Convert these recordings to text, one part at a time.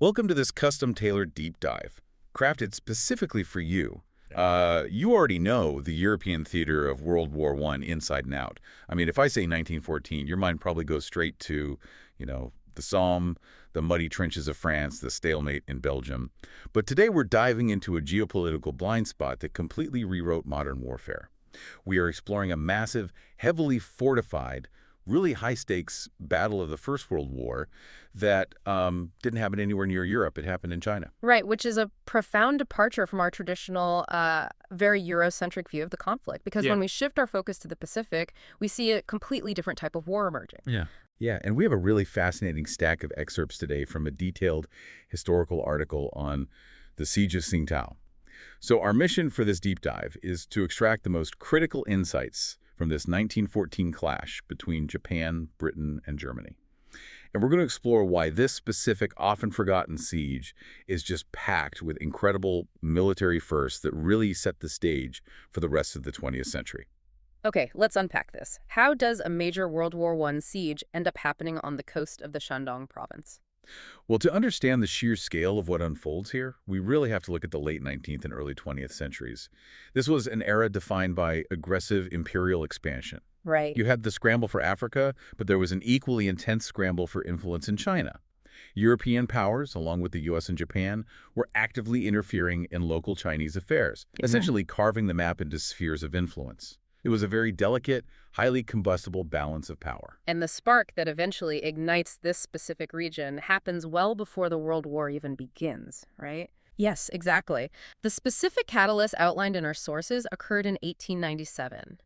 Welcome to this custom-tailored deep dive, crafted specifically for you. You already know the European theater of World War I inside and out. I mean, if I say 1914, your mind probably goes straight to, the Somme, the muddy trenches of France, the stalemate in Belgium. But today we're diving into a geopolitical blind spot that completely rewrote modern warfare. We are exploring a massive, heavily fortified, really high-stakes battle of the First World War that didn't happen anywhere near Europe. It happened in China. Right, which is a profound departure from our traditional, very Eurocentric view of the conflict. Because when we shift our focus to the Pacific, we see a completely different type of war emerging. Yeah, and we have a really fascinating stack of excerpts today from a detailed historical article on the Siege of Tsingtao. So our mission for this deep dive is to extract the most critical insights from this 1914 clash between Japan, Britain, and Germany. And we're going to explore why this specific, often forgotten siege is just packed with incredible military firsts that really set the stage for the rest of the 20th century. Okay, let's unpack this. How does a major World War I siege end up happening on the coast of the Shandong province? Well, to understand the sheer scale of what unfolds here, we really have to look at the late 19th and early 20th centuries. This was an era defined by aggressive imperial expansion. Right. You had the scramble for Africa, but there was an equally intense scramble for influence in China. European powers, along with the U.S. and Japan, were actively interfering in local Chinese affairs, essentially carving the map into spheres of influence. It was a very delicate, highly combustible balance of power. And the spark that eventually ignites this specific region happens well before the World War even begins, right? Yes, exactly. The specific catalyst outlined in our sources occurred in 1897.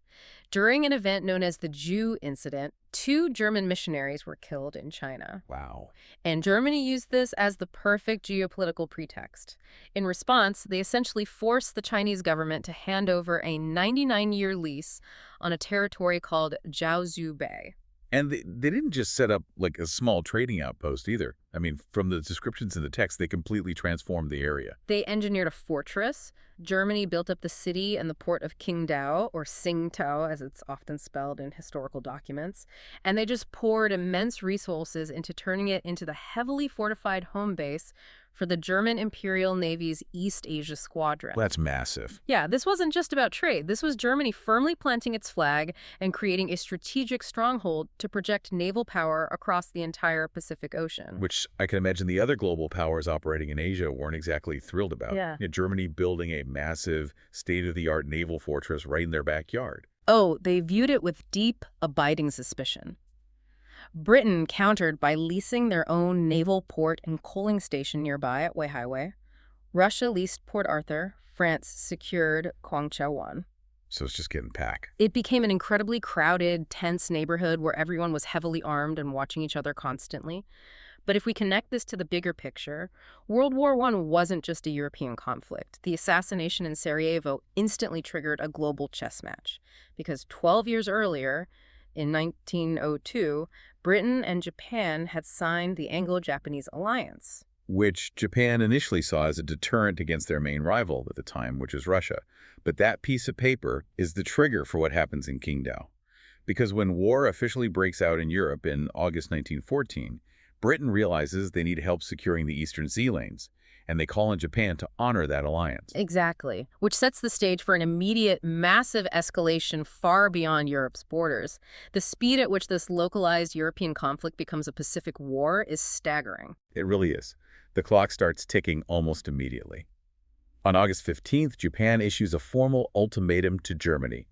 During an event known as the Jew Incident, 2 German missionaries were killed in China. Wow. And Germany used this as the perfect geopolitical pretext. In response, they essentially forced the Chinese government to hand over a 99-year lease on a territory called Jiaozhou Bay. And they didn't just set up like a small trading outpost either. I mean, from the descriptions in the text, they completely transformed the area. They engineered a fortress. Germany built up the city and the port of Qingdao, or Tsingtao, as it's often spelled in historical documents. And they just poured immense resources into turning it into the heavily fortified home base for the German Imperial Navy's East Asia Squadron. Well, that's massive. Yeah, this wasn't just about trade. This was Germany firmly planting its flag and creating a strategic stronghold to project naval power across the entire Pacific Ocean. Which I can imagine the other global powers operating in Asia weren't exactly thrilled about. Yeah. Germany building a massive, state-of-the-art naval fortress right in their backyard. Oh, they viewed it with deep, abiding suspicion. Britain countered by leasing their own naval port and coaling station nearby at Weihaiwei. Russia leased Port Arthur. France secured Guangzhou. So it's just getting packed. It became an incredibly crowded, tense neighborhood where everyone was heavily armed and watching each other constantly. But if we connect this to the bigger picture, World War I wasn't just a European conflict. The assassination in Sarajevo instantly triggered a global chess match. Because 12 years earlier, in 1902, Britain and Japan had signed the Anglo-Japanese Alliance, which Japan initially saw as a deterrent against their main rival at the time, which was Russia. But that piece of paper is the trigger for what happens in Qingdao. Because when war officially breaks out in Europe in August 1914, Britain realizes they need help securing the eastern sea lanes, and they call on Japan to honor that alliance. Exactly, which sets the stage for an immediate, massive escalation far beyond Europe's borders. The speed at which this localized European conflict becomes a Pacific war is staggering. It really is. The clock starts ticking almost immediately. On August 15th, Japan issues a formal ultimatum to Germany.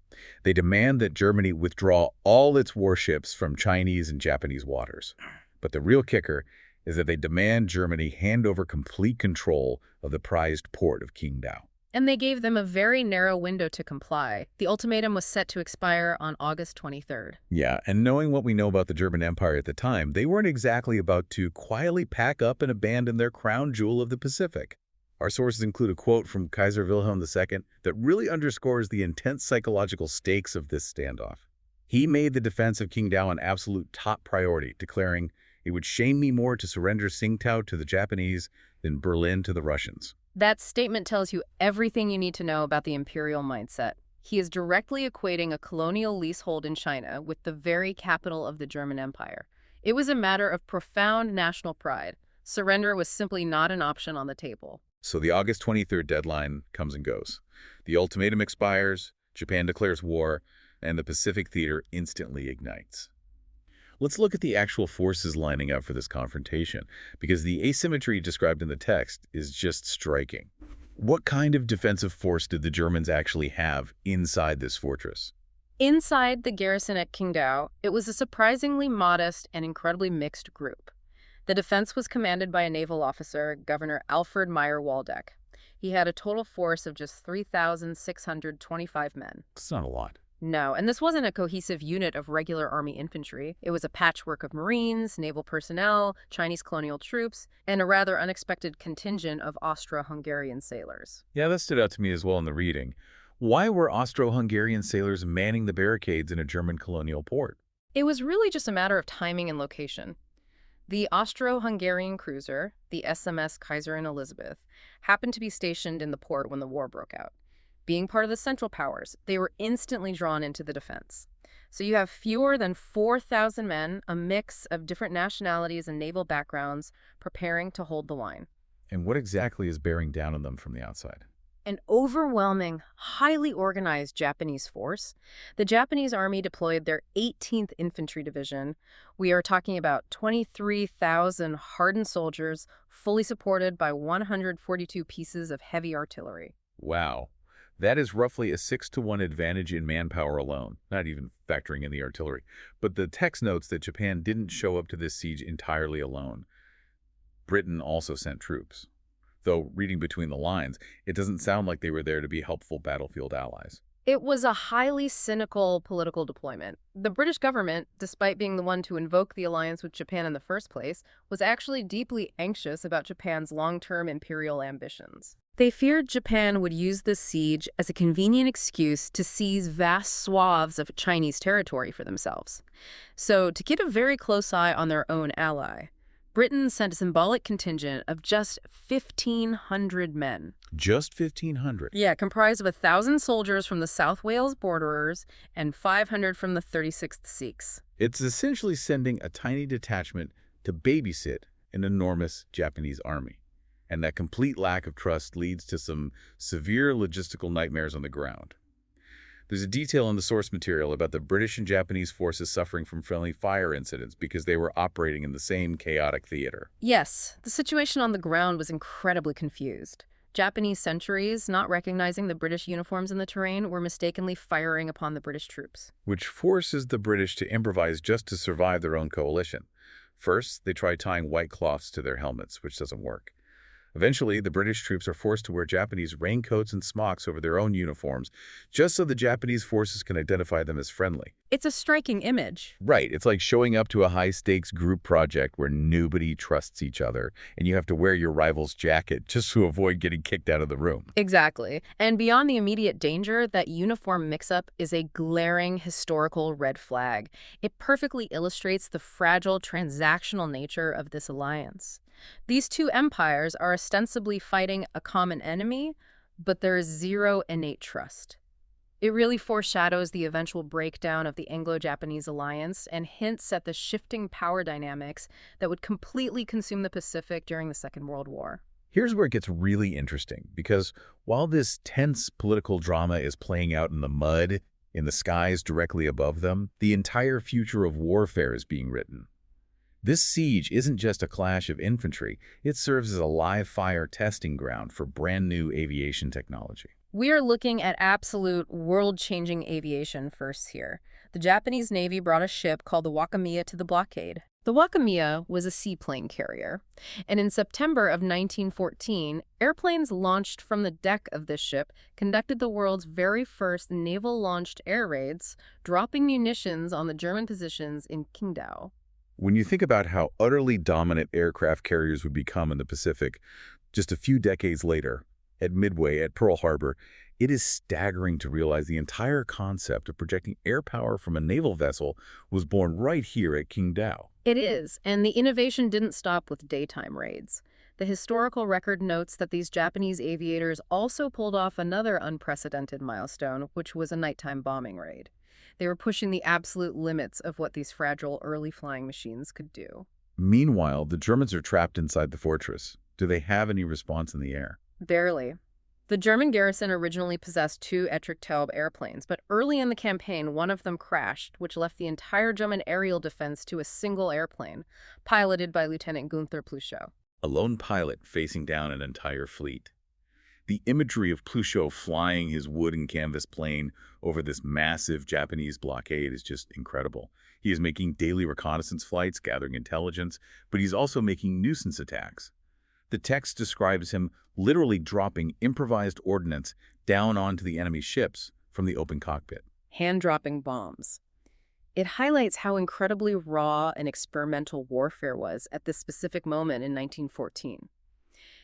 They demand that Germany withdraw all its warships from Chinese and Japanese waters. But the real kicker is that they demand Germany hand over complete control of the prized port of Qingdao. And they gave them a very narrow window to comply. The ultimatum was set to expire on August 23rd. Yeah, and knowing what we know about the German Empire at the time, they weren't exactly about to quietly pack up and abandon their crown jewel of the Pacific. Our sources include a quote from Kaiser Wilhelm II that really underscores the intense psychological stakes of this standoff. He made the defense of Qingdao an absolute top priority, declaring, "It would shame me more to surrender Tsingtao to the Japanese than Berlin to the Russians." That statement tells you everything you need to know about the imperial mindset. He is directly equating a colonial leasehold in China with the very capital of the German Empire. It was a matter of profound national pride, Surrender was simply not an option on the table. So the August 23rd deadline comes and goes. The ultimatum expires, Japan declares war, and the Pacific Theater instantly ignites. Let's look at the actual forces lining up for this confrontation, because the asymmetry described in the text is just striking. What kind of defensive force did the Germans actually have inside this fortress? Inside the garrison at Qingdao, it was a surprisingly modest and incredibly mixed group. The defense was commanded by a naval officer, Governor Alfred Meyer Waldeck. He had a total force of just 3,625 men. It's not a lot. No, and this wasn't a cohesive unit of regular army infantry. It was a patchwork of Marines, naval personnel, Chinese colonial troops, and a rather unexpected contingent of Austro-Hungarian sailors. Yeah, that stood out to me as well in the reading. Why were Austro-Hungarian sailors manning the barricades in a German colonial port? It was really just a matter of timing and location. The Austro-Hungarian cruiser, the SMS Kaiserin Elizabeth, happened to be stationed in the port when the war broke out. Being part of the Central Powers, they were instantly drawn into the defense. So you have fewer than 4,000 men, a mix of different nationalities and naval backgrounds, preparing to hold the line. And what exactly is bearing down on them from the outside? An overwhelming, highly organized Japanese force. The Japanese army deployed their 18th Infantry Division. We are talking about 23,000 hardened soldiers, fully supported by 142 pieces of heavy artillery. Wow. That is roughly a 6-to-1 advantage in manpower alone, not even factoring in the artillery. But the text notes that Japan didn't show up to this siege entirely alone. Britain also sent troops. Though, reading between the lines, it doesn't sound like they were there to be helpful battlefield allies. It was a highly cynical political deployment. The British government, despite being the one to invoke the alliance with Japan in the first place, was actually deeply anxious about Japan's long-term imperial ambitions. They feared Japan would use the siege as a convenient excuse to seize vast swaths of Chinese territory for themselves. So, to keep a very close eye on their own ally, Britain sent a symbolic contingent of just 1,500 men. Just 1,500? Yeah, comprised of 1,000 soldiers from the South Wales borderers and 500 from the 36th Sikhs. It's essentially sending a tiny detachment to babysit an enormous Japanese army. And that complete lack of trust leads to some severe logistical nightmares on the ground. There's a detail in the source material about the British and Japanese forces suffering from friendly fire incidents because they were operating in the same chaotic theater. Yes, the situation on the ground was incredibly confused. Japanese sentries, not recognizing the British uniforms in the terrain, were mistakenly firing upon the British troops. Which forces the British to improvise just to survive their own coalition. First, they try tying white cloths to their helmets, which doesn't work. Eventually, the British troops are forced to wear Japanese raincoats and smocks over their own uniforms, just so the Japanese forces can identify them as friendly. It's a striking image. Right. It's like showing up to a high-stakes group project where nobody trusts each other, and you have to wear your rival's jacket just to avoid getting kicked out of the room. Exactly. And beyond the immediate danger, that uniform mix-up is a glaring historical red flag. It perfectly illustrates the fragile transactional nature of this alliance. These two empires are ostensibly fighting a common enemy, but there is zero innate trust. It really foreshadows the eventual breakdown of the Anglo-Japanese Alliance and hints at the shifting power dynamics that would completely consume the Pacific during the Second World War. Here's where it gets really interesting, because while this tense political drama is playing out in the mud, in the skies directly above them, the entire future of warfare is being written. This siege isn't just a clash of infantry, it serves as a live-fire testing ground for brand-new aviation technology. We are looking at absolute world-changing aviation first here. The Japanese Navy brought a ship called the Wakamia to the blockade. The Wakamia was a seaplane carrier, and in September of 1914, airplanes launched from the deck of this ship conducted the world's very first naval-launched air raids, dropping munitions on the German positions in Qingdao. When you think about how utterly dominant aircraft carriers would become in the Pacific just a few decades later, at Midway, at Pearl Harbor, it is staggering to realize the entire concept of projecting air power from a naval vessel was born right here at Qingdao. It is, and the innovation didn't stop with daytime raids. The historical record notes that these Japanese aviators also pulled off another unprecedented milestone, which was a nighttime bombing raid. They were pushing the absolute limits of what these fragile early flying machines could do. Meanwhile, the Germans are trapped inside the fortress. Do they have any response in the air? Barely. The German garrison originally possessed two Ettrick-Taube airplanes, but early in the campaign, one of them crashed, which left the entire German aerial defense to a single airplane, piloted by Lieutenant Gunther Plüschow. A lone pilot facing down an entire fleet. The imagery of Plüschow flying his wood and canvas plane over this massive Japanese blockade is just incredible. He is making daily reconnaissance flights, gathering intelligence, but he's also making nuisance attacks. The text describes him literally dropping improvised ordnance down onto the enemy ships from the open cockpit. Hand-dropping bombs. It highlights how incredibly raw and experimental warfare was at this specific moment in 1914.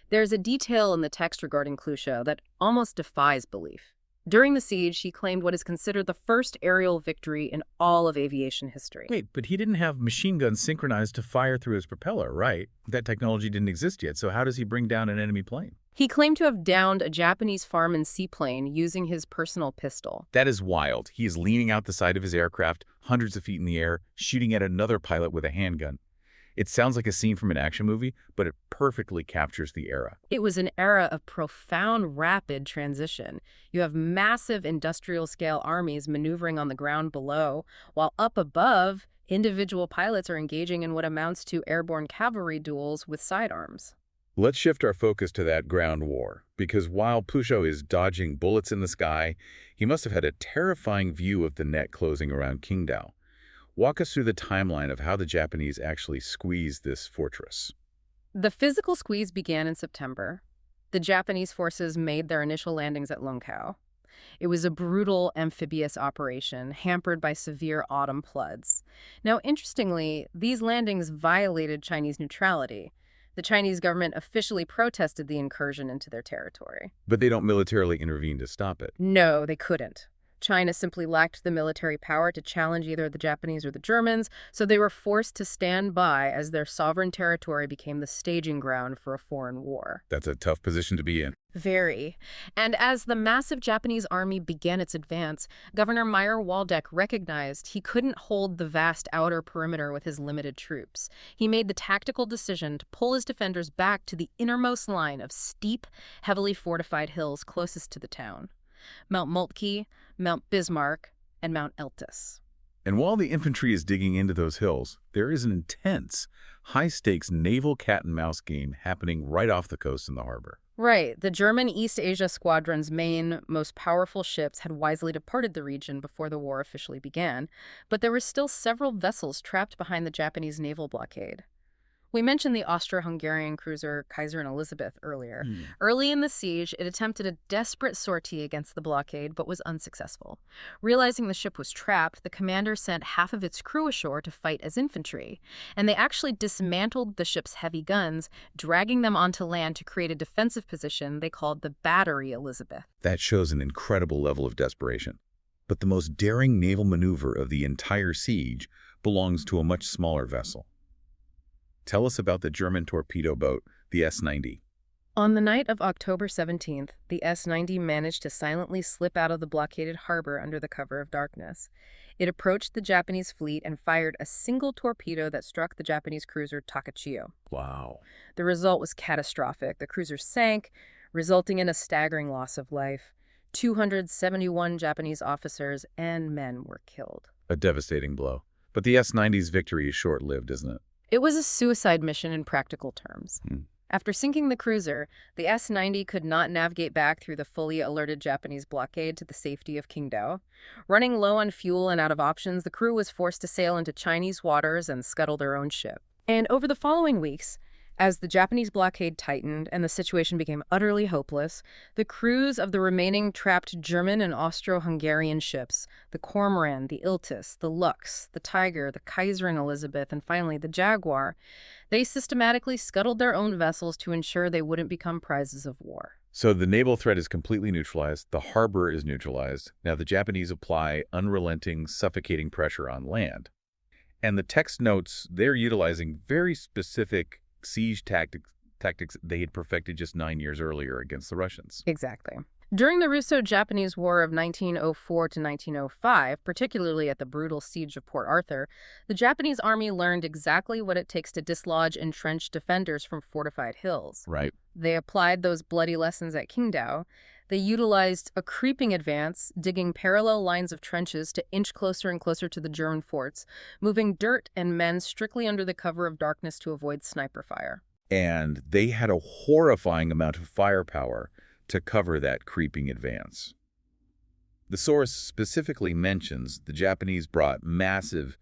There's a detail in the text regarding Plüschow that almost defies belief. During the siege, he claimed what is considered the first aerial victory in all of aviation history. Wait, but he didn't have machine guns synchronized to fire through his propeller, right? That technology didn't exist yet, so how does he bring down an enemy plane? He claimed to have downed a Japanese fireman's seaplane using his personal pistol. That is wild. He is leaning out the side of his aircraft, hundreds of feet in the air, shooting at another pilot with a handgun. It sounds like a scene from an action movie, but it perfectly captures the era. It was an era of profound, rapid transition. You have massive industrial-scale armies maneuvering on the ground below, while up above, individual pilots are engaging in what amounts to airborne cavalry duels with sidearms. Let's shift our focus to that ground war, because while Plüschow is dodging bullets in the sky, he must have had a terrifying view of the net closing around Qingdao. Walk us through the timeline of how the Japanese actually squeezed this fortress. The physical squeeze began in September. The Japanese forces made their initial landings at Longkou. It was a brutal amphibious operation, hampered by severe autumn floods. Now, interestingly, these landings violated Chinese neutrality. The Chinese government officially protested the incursion into their territory. But they don't militarily intervene to stop it. No, they couldn't. China simply lacked the military power to challenge either the Japanese or the Germans, so they were forced to stand by as their sovereign territory became the staging ground for a foreign war. That's a tough position to be in. Very. And as the massive Japanese army began its advance, Governor Meyer Waldeck recognized he couldn't hold the vast outer perimeter with his limited troops. He made the tactical decision to pull his defenders back to the innermost line of steep, heavily fortified hills closest to the town. Mount Moltke, Mount Bismarck, and Mount Eltis. And while the infantry is digging into those hills, there is an intense, high-stakes naval cat-and-mouse game happening right off the coast in the harbor. Right. The German East Asia Squadron's main, most powerful ships had wisely departed the region before the war officially began, but there were still several vessels trapped behind the Japanese naval blockade. We mentioned the Austro-Hungarian cruiser Kaiser and Elizabeth earlier. Early in the siege, it attempted a desperate sortie against the blockade, but was unsuccessful. Realizing the ship was trapped, the commander sent half of its crew ashore to fight as infantry, and they actually dismantled the ship's heavy guns, dragging them onto land to create a defensive position they called the Battery Elizabeth. That shows an incredible level of desperation. But the most daring naval maneuver of the entire siege belongs to a much smaller vessel. Tell us about the German torpedo boat, the S-90. On the night of October 17th, the S-90 managed to silently slip out of the blockaded harbor under the cover of darkness. It approached the Japanese fleet and fired a single torpedo that struck the Japanese cruiser Takachiyo. Wow. The result was catastrophic. The cruiser sank, resulting in a staggering loss of life. 271 Japanese officers and men were killed. A devastating blow. But the S-90's victory is short-lived, isn't it? It was a suicide mission in practical terms. After sinking the cruiser, the S-90 could not navigate back through the fully alerted Japanese blockade to the safety of Qingdao. Running low on fuel and out of options, the crew was forced to sail into Chinese waters and scuttle their own ship. And over the following weeks, as the Japanese blockade tightened and the situation became utterly hopeless, the crews of the remaining trapped German and Austro-Hungarian ships, the Cormoran, the Iltis, the Lux, the Tiger, the Kaiser and Elizabeth, and finally the Jaguar, they systematically scuttled their own vessels to ensure they wouldn't become prizes of war. So the naval threat is completely neutralized, the harbor is neutralized. Now the Japanese apply unrelenting, suffocating pressure on land. And the text notes they're utilizing very specific siege tactics they had perfected just 9 years earlier against the Russians. Exactly. During the Russo-Japanese War of 1904 to 1905, particularly at the brutal siege of Port Arthur, the Japanese army learned exactly what it takes to dislodge entrenched defenders from fortified hills. Right. They applied those bloody lessons at Qingdao. They utilized a creeping advance, digging parallel lines of trenches to inch closer and closer to the German forts, moving dirt and men strictly under the cover of darkness to avoid sniper fire. And they had a horrifying amount of firepower to cover that creeping advance. The source specifically mentions the Japanese brought massive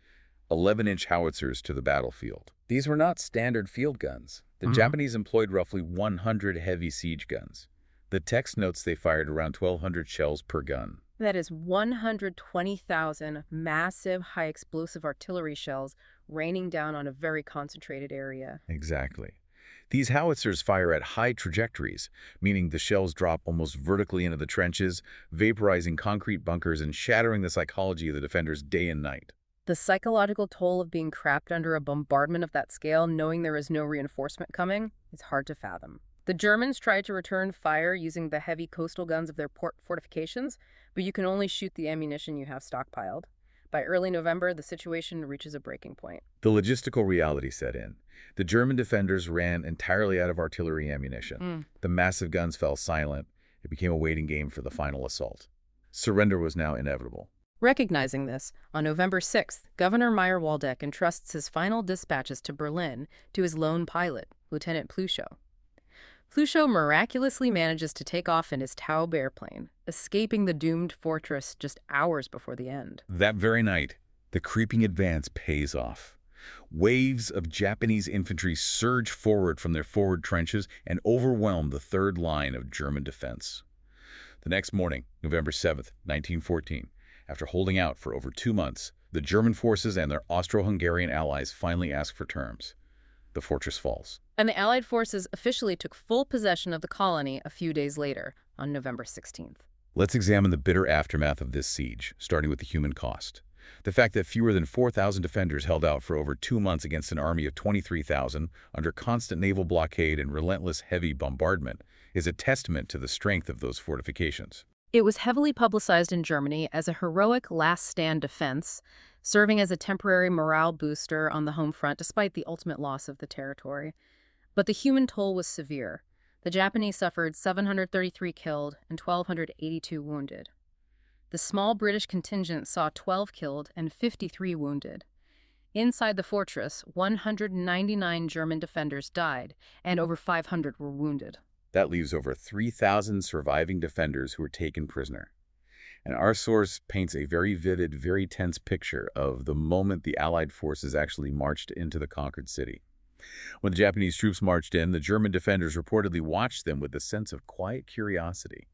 11-inch howitzers to the battlefield. These were not standard field guns. The Japanese employed roughly 100 heavy siege guns. The text notes they fired around 1,200 shells per gun. That is 120,000 massive high-explosive artillery shells raining down on a very concentrated area. Exactly. These howitzers fire at high trajectories, meaning the shells drop almost vertically into the trenches, vaporizing concrete bunkers and shattering the psychology of the defenders day and night. The psychological toll of being trapped under a bombardment of that scale, knowing there is no reinforcement coming, is hard to fathom. The Germans tried to return fire using the heavy coastal guns of their port fortifications, but you can only shoot the ammunition you have stockpiled. By early November, the situation reaches a breaking point. The logistical reality set in. The German defenders ran entirely out of artillery ammunition. The massive guns fell silent. It became a waiting game for the final assault. Surrender was now inevitable. Recognizing this, on November 6th, Governor Meyer-Waldeck entrusts his final dispatches to Berlin to his lone pilot, Lieutenant Plüschow. Plüschow miraculously manages to take off in his Taube airplane, escaping the doomed fortress just hours before the end. That very night, the creeping advance pays off. Waves of Japanese infantry surge forward from their forward trenches and overwhelm the third line of German defense. The next morning, November 7th, 1914, after holding out for over 2 months, the German forces and their Austro-Hungarian allies finally ask for terms. The fortress falls. And the Allied forces officially took full possession of the colony a few days later, on November 16th. Let's examine the bitter aftermath of this siege, starting with the human cost. The fact that fewer than 4,000 defenders held out for over 2 months against an army of 23,000 under constant naval blockade and relentless heavy bombardment is a testament to the strength of those fortifications. It was heavily publicized in Germany as a heroic last-stand defense, serving as a temporary morale booster on the home front despite the ultimate loss of the territory. But the human toll was severe. The Japanese suffered 733 killed and 1,282 wounded. The small British contingent saw 12 killed and 53 wounded. Inside the fortress, 199 German defenders died, and over 500 were wounded. That leaves over 3,000 surviving defenders who were taken prisoner. And our source paints a very vivid, very tense picture of the moment the Allied forces actually marched into the conquered city. When the Japanese troops marched in, the German defenders reportedly watched them with a sense of quiet curiosity.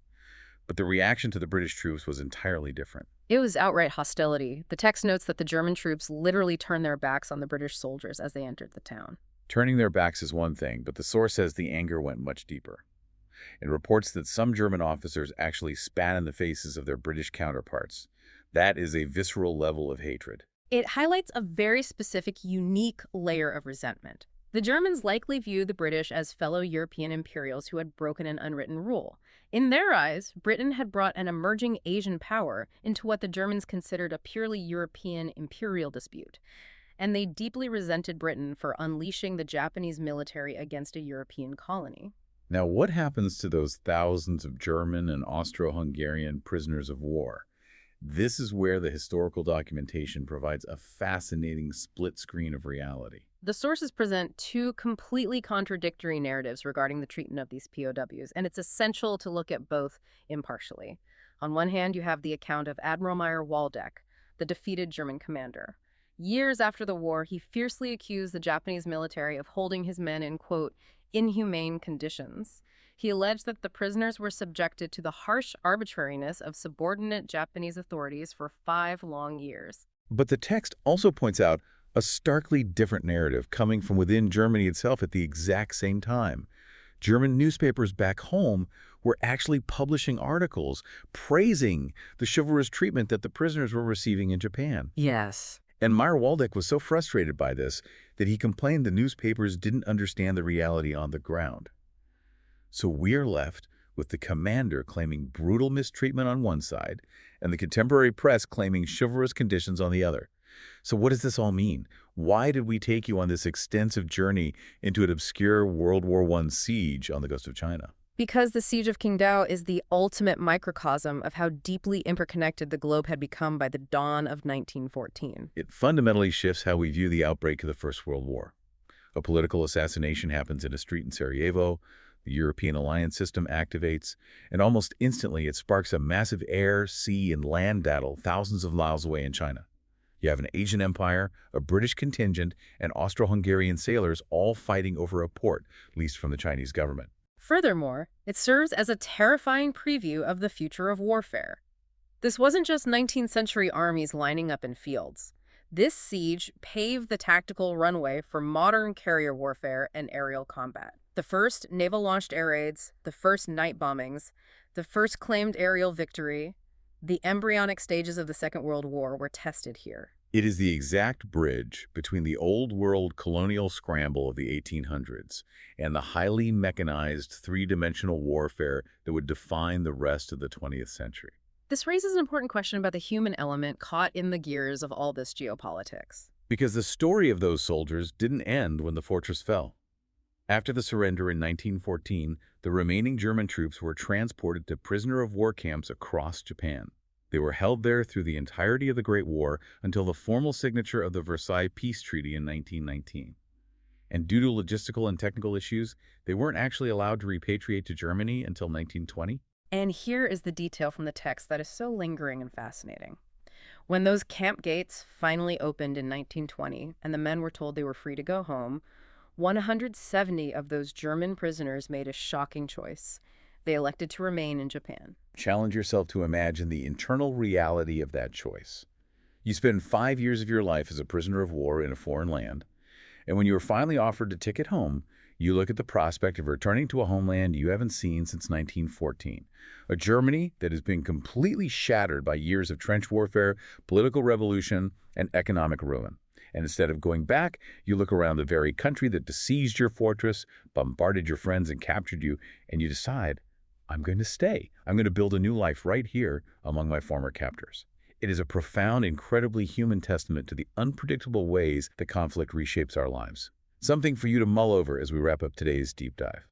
But the reaction to the British troops was entirely different. It was outright hostility. The text notes that the German troops literally turned their backs on the British soldiers as they entered the town. Turning their backs is one thing, but the source says the anger went much deeper. It reports that some German officers actually spat in the faces of their British counterparts. That is a visceral level of hatred. It highlights a very specific, unique layer of resentment. The Germans likely viewed the British as fellow European imperials who had broken an unwritten rule. In their eyes, Britain had brought an emerging Asian power into what the Germans considered a purely European imperial dispute. And they deeply resented Britain for unleashing the Japanese military against a European colony. Now, what happens to those thousands of German and Austro-Hungarian prisoners of war? This is where the historical documentation provides a fascinating split screen of reality. The sources present two completely contradictory narratives regarding the treatment of these POWs, and it's essential to look at both impartially. On one hand, you have the account of Admiral Meyer-Waldeck, the defeated German commander. Years after the war, he fiercely accused the Japanese military of holding his men in, quote, inhumane conditions. He alleged that the prisoners were subjected to the harsh arbitrariness of subordinate Japanese authorities for 5 long years. But the text also points out a starkly different narrative coming from within Germany itself at the exact same time. German newspapers back home were actually publishing articles praising the chivalrous treatment that the prisoners were receiving in Japan. Yes. And Meyer-Waldeck was so frustrated by this that he complained the newspapers didn't understand the reality on the ground. So we're left with the commander claiming brutal mistreatment on one side and the contemporary press claiming chivalrous conditions on the other. So what does this all mean? Why did we take you on this extensive journey into an obscure World War I siege on the coast of China? Because the Siege of Qingdao is the ultimate microcosm of how deeply interconnected the globe had become by the dawn of 1914. It fundamentally shifts how we view the outbreak of the First World War. A political assassination happens in a street in Sarajevo, the European alliance system activates, and almost instantly it sparks a massive air, sea, and land battle thousands of miles away in China. You have an Asian empire, a British contingent, and Austro-Hungarian sailors all fighting over a port leased from the Chinese government. Furthermore, it serves as a terrifying preview of the future of warfare. This wasn't just 19th century armies lining up in fields. This siege paved the tactical runway for modern carrier warfare and aerial combat. The first naval-launched air raids, the first night bombings, the first claimed aerial victory, the embryonic stages of the Second World War were tested here. It is the exact bridge between the old-world colonial scramble of the 1800s and the highly mechanized three-dimensional warfare that would define the rest of the 20th century. This raises an important question about the human element caught in the gears of all this geopolitics. Because the story of those soldiers didn't end when the fortress fell. After the surrender in 1914, the remaining German troops were transported to prisoner-of-war camps across Japan. They were held there through the entirety of the Great War until the formal signature of the Versailles Peace Treaty in 1919. And due to logistical and technical issues, they weren't actually allowed to repatriate to Germany until 1920. And here is the detail from the text that is so lingering and fascinating. When those camp gates finally opened in 1920 and the men were told they were free to go home, 170 of those German prisoners made a shocking choice. They elected to remain in Japan. Challenge yourself to imagine the internal reality of that choice. You spend 5 years of your life as a prisoner of war in a foreign land, and when you are finally offered a ticket home, you look at the prospect of returning to a homeland you haven't seen since 1914, a Germany that has been completely shattered by years of trench warfare, political revolution, and economic ruin. And instead of going back, you look around the very country that besieged your fortress, bombarded your friends, and captured you, and you decide, I'm going to stay. I'm going to build a new life right here among my former captors. It is a profound, incredibly human testament to the unpredictable ways that conflict reshapes our lives. Something for you to mull over as we wrap up today's deep dive.